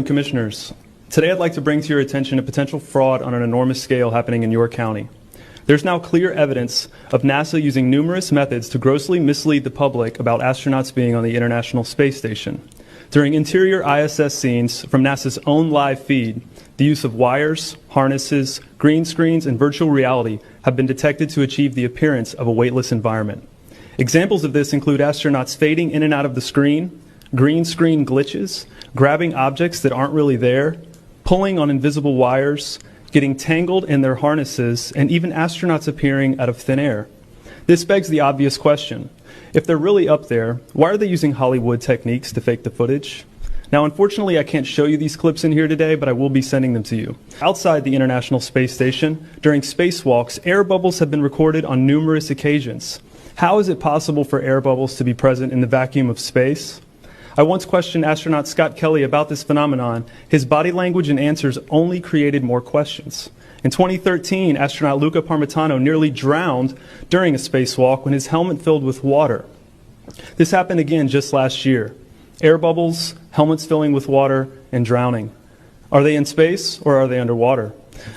Commissioners. Today I'd like to bring to your attention a potential fraud on an enormous scale happening in your county. There's now clear evidence of NASA using numerous methods to grossly mislead the public about astronauts being on the International Space Station. During interior ISS scenes from NASA's own live feed, the use of wires, harnesses, green screens, and virtual reality have been detected to achieve the appearance of a weightless environment. Examples of this include astronauts fading in and out of the screen, green screen glitches, grabbing objects that aren't really there, pulling on invisible wires, getting tangled in their harnesses, and even astronauts appearing out of thin air. This begs the obvious question. If they're really up there, why are they using Hollywood techniques to fake the footage? Now, unfortunately, I can't show you these clips in here today, but I will be sending them to you. Outside the International Space Station, during spacewalks, air bubbles have been recorded on numerous occasions. How is it possible for air bubbles to be present in the vacuum of space? I once questioned astronaut Scott Kelly about this phenomenon. His body language and answers only created more questions. In 2013, astronaut Luca Parmitano nearly drowned during a spacewalk when his helmet filled with water. This happened again just last year. Air bubbles, helmets filling with water, and drowning. Are they in space or are they underwater?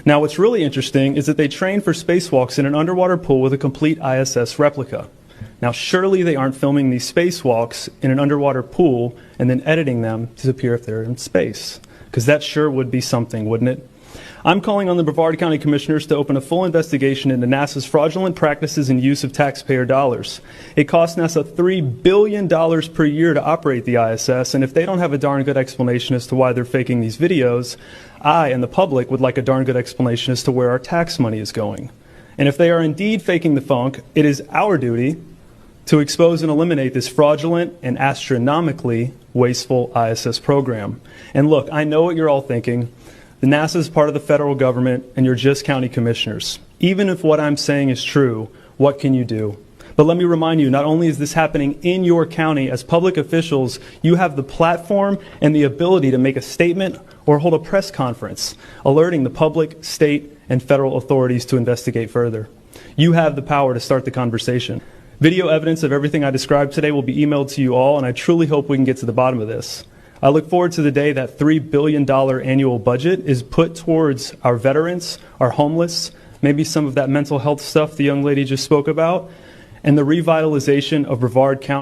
Now, what's really interesting is that they train for spacewalks in an underwater pool with a complete ISS replica. Now, surely they aren't filming these spacewalks in an underwater pool and then editing them to appear if they're in space, because that sure would be something, wouldn't it? I'm calling on the Brevard County Commissioners to open a full investigation into NASA's fraudulent practices and use of taxpayer dollars. It costs NASA $3 billion per year to operate the ISS, and if they don't have a darn good explanation as to why they're faking these videos, I and the public would like a darn good explanation as to where our tax money is going. And if they are indeed faking the funk, it is our duty to expose and eliminate this fraudulent and astronomically wasteful ISS program. And look, I know what you're all thinking. The NASA is part of the federal government, and you're just county commissioners. Even if what I'm saying is true, what can you do? But let me remind you, not only is this happening in your county, as public officials, you have the platform and the ability to make a statement or hold a press conference, alerting the public, state, and federal authorities to investigate further. You have the power to start the conversation. Video evidence of everything I described today will be emailed to you all, and I truly hope we can get to the bottom of this. I look forward to the day that $3 billion annual budget is put towards our veterans, our homeless, maybe some of that mental health stuff the young lady just spoke about, and the revitalization of Brevard County.